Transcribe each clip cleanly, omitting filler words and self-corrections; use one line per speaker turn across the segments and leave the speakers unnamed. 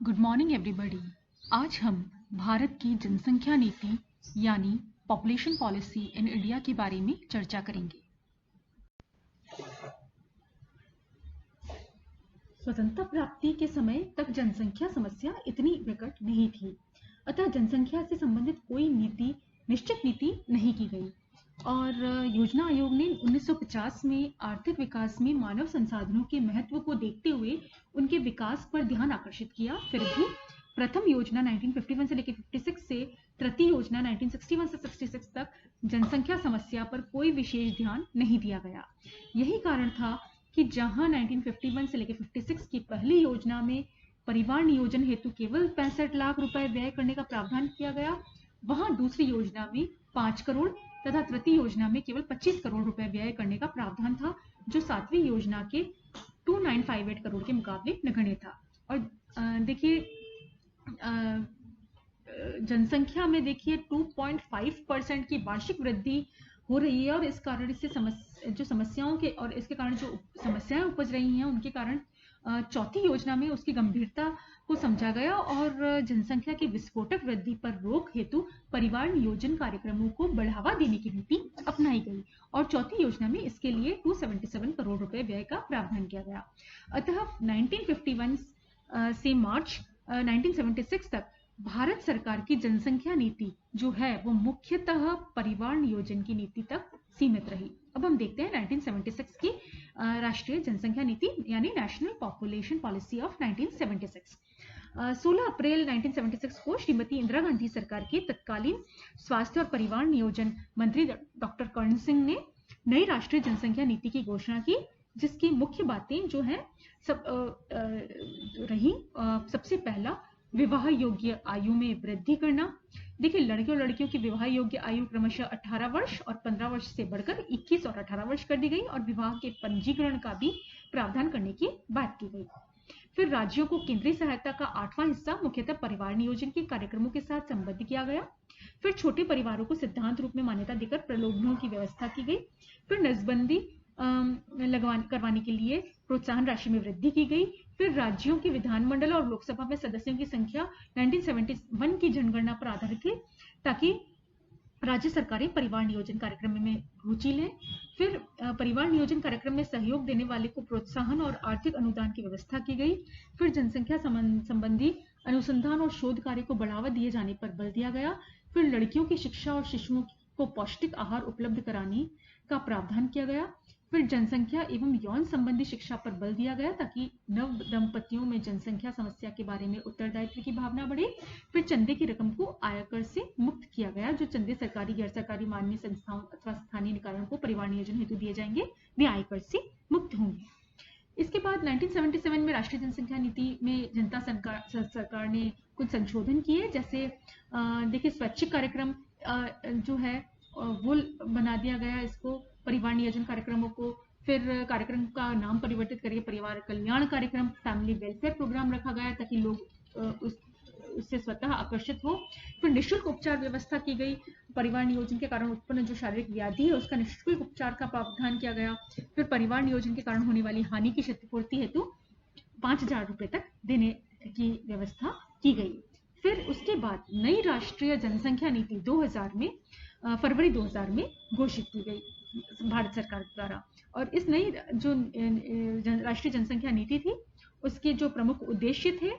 Good morning everybody. आज हम भारत की जनसंख्या नीति यानी पॉपुलेशन पॉलिसी इन इंडिया के बारे में चर्चा करेंगे। स्वतंत्रता प्राप्ति के समय तक जनसंख्या समस्या इतनी विकट नहीं थी, अतः जनसंख्या से संबंधित कोई निश्चित नीति नहीं की गई और योजना आयोग ने 1950 में आर्थिक विकास में मानव संसाधनों के महत्व को देखते हुए उनके विकास पर ध्यान आकर्षित किया। फिर भी प्रथम योजना 1951 से लेकर 56 से तृतीय योजना 1961 से 66 तक जनसंख्या समस्या पर कोई विशेष ध्यान नहीं दिया गया। यही कारण था कि जहां 1951 से लेकर 56 की पहली योजना में परिवार नियोजन हेतु केवल 65 लाख रुपए व्यय करने का प्रावधान किया गया, वहां दूसरी योजना में 5 करोड़ तथा तृतीय योजना में केवल 25 करोड़ रुपए व्यय करने का प्रावधान था, जो सातवीं योजना के 2958 करोड़ के मुकाबले नगण्य था। और देखिए जनसंख्या में देखिए 2.5% की वार्षिक वृद्धि हो रही है और इस कारण इससे इसके कारण जो समस्याएं उपज रही हैं उनके कारण चौथी योजना में उसकी गंभीरता को समझा गया और जनसंख्या की विस्फोटक वृद्धि पर रोक हेतु परिवार नियोजन कार्यक्रमों को बढ़ावा देने की नीति अपनाई गई और चौथी योजना में इसके लिए 277 करोड़ रुपए व्यय का प्रावधान किया गया। अतः 1951 से मार्च 1976 तक भारत सरकार की जनसंख्या नीति जो है वो मुख्यतः परिवार नियोजन की नीति तक सीमित रही। अब हम देखते हैं 1976 की राष्ट्रीय जनसंख्या नीति यानी नेशनल पॉपुलेशन पॉलिसी ऑफ 1976। 16 अप्रैल 1976 को श्रीमती इंदिरा गांधी सरकार के तत्कालीन स्वास्थ्य और परिवार नियोजन मंत्री डॉक्टर कर्ण सिंह ने नई राष्ट्रीय जनसंख्या नीति की घोषणा की, जिसकी मुख्य बातें जो है सबसे पहला विवाह योग्य आयु में वृद्धि करना। देखिए लड़के और लड़कियों की विवाह योग्य आयु क्रमशः 18 वर्ष और 15 वर्ष से बढ़कर 21 और 18 वर्ष कर दी गई और विवाह के पंजीकरण का भी प्रावधान करने की बात की गई। फिर राज्यों को केंद्रीय सहायता का 8वां हिस्सा मुख्यतः परिवार नियोजन के कार्यक्रमों के साथ संबद्ध किया गया। फिर छोटे परिवारों को सिद्धांत रूप में मान्यता देकर प्रलोभनों की व्यवस्था की गई। फिर नसबंदी करवाने के लिए प्रोत्साहन राशि में वृद्धि की गई। फिर राज्यों के विधानमंडल और लोकसभा में सदस्यों की संख्या 1971 की जनगणना पर आधारित थी ताकि राज्य सरकारें परिवार नियोजन कार्यक्रम में रुचि लें। फिर परिवार नियोजन कार्यक्रम में सहयोग देने वाले को प्रोत्साहन और आर्थिक अनुदान की व्यवस्था की गई। फिर जनसंख्या संबंधी अनुसंधान और शोध कार्य को बढ़ावा दिए जाने पर बल दिया गया। फिर लड़कियों की शिक्षा और शिशुओं को पौष्टिक आहार उपलब्ध कराने का प्रावधान किया गया। फिर जनसंख्या एवं यौन संबंधी शिक्षा पर बल दिया गया ताकि नव दंपतियों में जनसंख्या समस्या के बारे में उत्तरदायित्व की भावना बढ़े। फिर चंदे की रकम को आयकर से मुक्त किया गया। जो चंदे सरकारी गैर सरकारी मान्य संस्थाओं अथवा स्थानीय निकायों को परिवार नियोजन हेतु दिए जाएंगे वे आयकर से मुक्त होंगे। इसके बाद 1977 में राष्ट्रीय जनसंख्या नीति में जनता सरकार ने कुछ संशोधन किए, जैसे देखिए स्वैच्छिक कार्यक्रम जो है वो बना दिया गया इसको परिवार नियोजन कार्यक्रमों को। फिर कार्यक्रम का नाम परिवर्तित करके परिवार कल्याण कार्यक्रम फैमिली वेलफेयर प्रोग्राम रखा गया ताकि लोग उससे स्वतः आकर्षित हो। फिर निःशुल्क उपचार व्यवस्था की गई। परिवार नियोजन के कारण उत्पन्न जो शारीरिक व्याधि है उसका निःशुल्क उपचार का प्रावधान किया गया। फिर परिवार नियोजन के कारण होने वाली हानि की क्षतिपूर्ति हेतु 5000 रुपए तक देने की व्यवस्था की गई। फिर उसके बाद नई राष्ट्रीय जनसंख्या नीति 2000 में फरवरी 2000 में घोषित की गई भारत सरकार द्वारा। और इस नई जो राष्ट्रीय जनसंख्या नीति थी उसके जो प्रमुख उद्देश्य थे,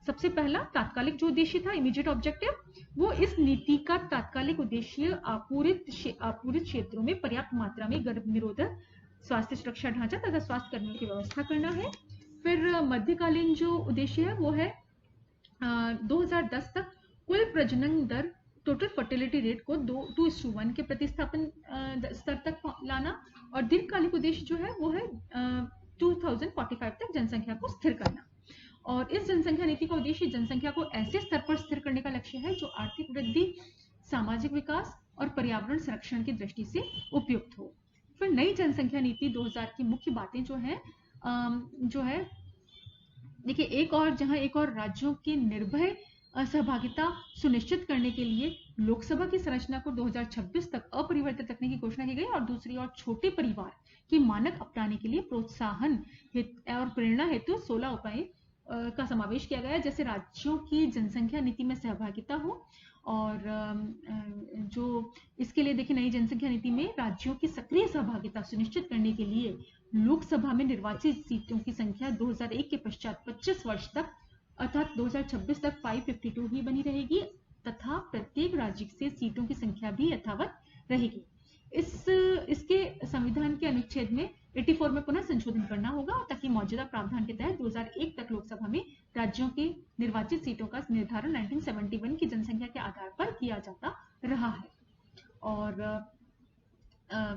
सबसे पहला तात्कालिक जो उद्देश्य था इमीडिएट ऑब्जेक्टिव, वो इस नीति का तात्कालिक उद्देश्य आपूरित क्षेत्रों में पर्याप्त मात्रा में गर्भ निरोधक स्वास्थ्य सुरक्षा ढांचा तथा स्वास्थ्य कर्मियों की व्यवस्था करना है। फिर मध्यकालीन जो उद्देश्य है वो है 2010 तक कुल प्रजनन दर टोटल फर्टिलिटी रेट को 2:1 के प्रतिस्थापन स्तर तक लाना और दीर्घकालिक उद्देश्य जो है वो है 2045 तक जनसंख्या को स्थिर करना। और इस जनसंख्या नीति का उद्देश्य जनसंख्या को ऐसे स्तर पर स्थिर करने का लक्ष्य है जो आर्थिक वृद्धि, सामाजिक विकास और पर्यावरण संरक्षण की दृष्टि से उपयुक्त हो। फिर नई जनसंख्या नीति 2000 की मुख्य बातें जो है देखिए एक और राज्यों की निर्भय सहभागिता सुनिश्चित करने के लिए लोकसभा की संरचना को 2026 तक अपरिवर्तित रखने की घोषणा की गई और दूसरी ओर छोटे परिवार के मानक अपनाने के लिए प्रोत्साहन और प्रेरणा हेतु 16 उपाय का समावेश किया गया है, जैसे राज्यों की जनसंख्या नीति में सहभागिता हो। और जो इसके लिए देखिए नई जनसंख्या नीति में राज्यों की सक्रिय सहभागिता सुनिश्चित करने के लिए लोकसभा में निर्वाचित सीटों की संख्या 2001 के पश्चात 25 वर्ष तक अर्थात 2026 तक 552 ही बनी रहेगी तथा प्रत्येक राज्य से सीटों की संख्या भी यथावत रहेगी। इसके संविधान के अनुच्छेद में 84 में पुनः संशोधन करना होगा ताकि मौजूदा प्रावधान के तहत 2001 तक लोकसभा में राज्यों के निर्वाचित सीटों का निर्धारण 1971 की जनसंख्या के आधार पर किया जाता रहा है। और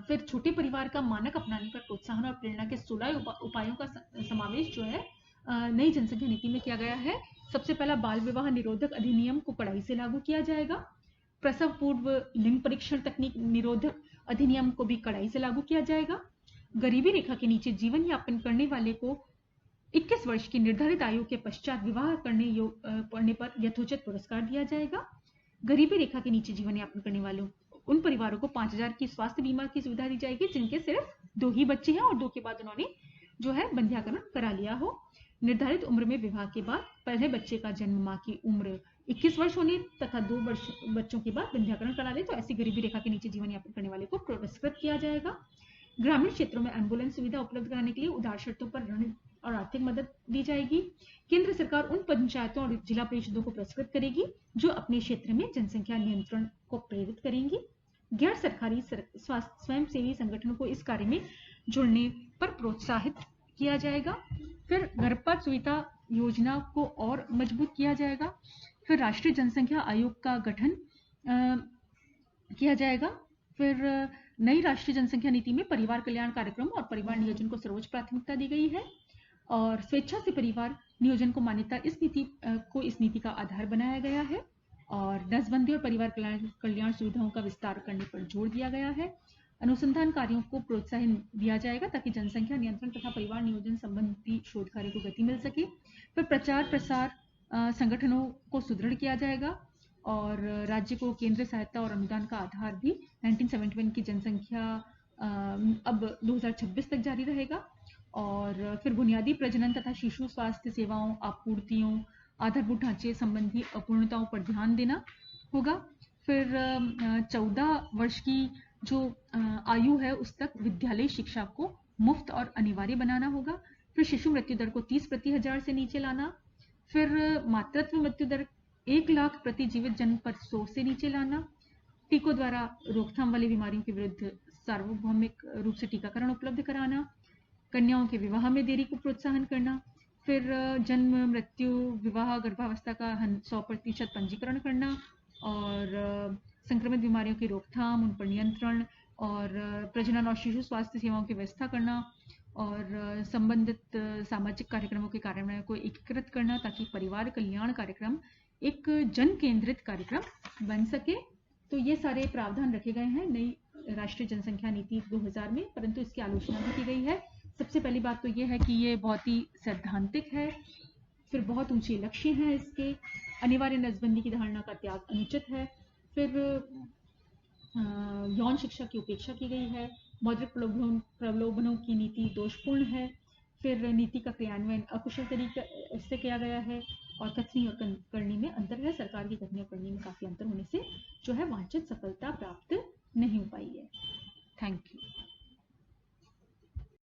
फिर छोटे परिवार का मानक अपनाने पर प्रोत्साहन और प्रेरणा के 16 उपायों का समावेश जो है नई जनसंख्या नीति में किया गया है। सबसे पहला बाल विवाह निरोधक अधिनियम को कड़ाई से लागू किया जाएगा। प्रसव पूर्व लिंग परीक्षण तकनीक निरोधक अधिनियम को भी कड़ाई से लागू किया जाएगा। गरीबी रेखा के नीचे जीवन यापन करने वाले को 21 वर्ष की निर्धारित आयु के पश्चात विवाह करने पर यथोचित पुरस्कार दिया जाएगा। गरीबी रेखा के नीचे जीवन यापन करने वालों उन परिवारों को 5000 की स्वास्थ्य बीमा की सुविधा दी जाएगी जिनके सिर्फ 2 ही बच्चे हैं और 2 के बाद उन्होंने जो है बंध्याकरण करा लिया हो। निर्धारित उम्र में विवाह के बाद पहले बच्चे का जन्म मां की उम्र 21 वर्ष होने तथा 2 बच्चों के बाद बंध्याकरण करा ले तो ऐसी गरीबी रेखा के नीचे जीवन यापन करने वाले को पुरस्कृत किया जाएगा। ग्रामीण क्षेत्रों में एम्बुलेंस सुविधा उपलब्ध कराने के लिए उदार शर्तों पर ऋण और आर्थिक मदद दी जाएगी। केंद्र सरकार उन पंचायतों और जिला परिषदों को पुरस्कृत करेगी जो अपने क्षेत्र में जनसंख्या नियंत्रण को प्रेरित करेंगी। गैर सरकारी स्वयंसेवी संगठनों को इस कार्य में जुड़ने पर प्रोत्साहित किया जाएगा। फिर गर्भपात सुविधा योजना को और मजबूत किया जाएगा। फिर राष्ट्रीय जनसंख्या आयोग का गठन किया जाएगा। फिर नई राष्ट्रीय जनसंख्या नीति में परिवार कल्याण कार्यक्रम और परिवार नियोजन को सर्वोच्च प्राथमिकता दी गई है और स्वेच्छा से परिवार नियोजन को मान्यता इस नीति का आधार बनाया गया है। और नसबंदी और परिवार कल्याण सुविधाओं का विस्तार करने पर जोर दिया गया है। अनुसंधान कार्यों को प्रोत्साहन दिया जाएगा ताकि जनसंख्या नियंत्रण तथा परिवार नियोजन संबंधी शोध कार्य को गति मिल सके। फिर प्रचार प्रसार संगठनों को सुदृढ़ किया जाएगा और राज्य को केंद्रीय सहायता और अनुदान का आधार भी 1971 की जनसंख्या अब 2026 तक जारी रहेगा। और फिर बुनियादी प्रजनन तथा शिशु स्वास्थ्य सेवाओं आपूर्तियों आधारभूत ढांचे संबंधी अपूर्णताओं पर ध्यान देना होगा। फिर 14 वर्ष की जो आयु है उस तक विद्यालय शिक्षा को मुफ्त और अनिवार्य बनाना होगा। फिर शिशु मृत्यु दर को 30 प्रति हजार से नीचे लाना। फिर मातृत्व मृत्यु दर 1 लाख प्रति जीवित जन्म पर 100 से नीचे लाना। टीकों द्वारा रोकथाम वाली बीमारियों के विरुद्ध सार्वभौमिक रूप से टीकाकरण उपलब्ध कराना। कन्याओं के विवाह में देरी को प्रोत्साहन करना। फिर जन्म मृत्यु विवाह गर्भावस्था का 100% पंजीकरण करना और संक्रमित बीमारियों की रोकथाम उन पर नियंत्रण और प्रजनन और शिशु स्वास्थ्य सेवाओं की व्यवस्था करना और संबंधित सामाजिक कार्यक्रमों के कार्यान्वयन को एकीकृत करना ताकि परिवार कल्याण कार्यक्रम एक जन केंद्रित कार्यक्रम बन सके। तो ये सारे प्रावधान रखे गए हैं नई राष्ट्रीय जनसंख्या नीति 2000 में, परंतु इसकी आलोचना भी की गई है। सबसे पहली बात तो ये है कि ये बहुत ही सैद्धांतिक है। फिर बहुत ऊंचे लक्ष्य हैं इसके। अनिवार्य नसबंदी की धारणा का त्याग अनुचित है। फिर यौन शिक्षा की उपेक्षा की गई है। मौद्रिक प्रलोभनों की नीति दोषपूर्ण है। फिर नीति का क्रियान्वयन अकुशल तरीके से किया गया है और कथनी और करनी में अंतर है। सरकार की कथनी और करनी में काफी अंतर होने से जो है वांछित सफलता प्राप्त नहीं हो पाई है। Thank you.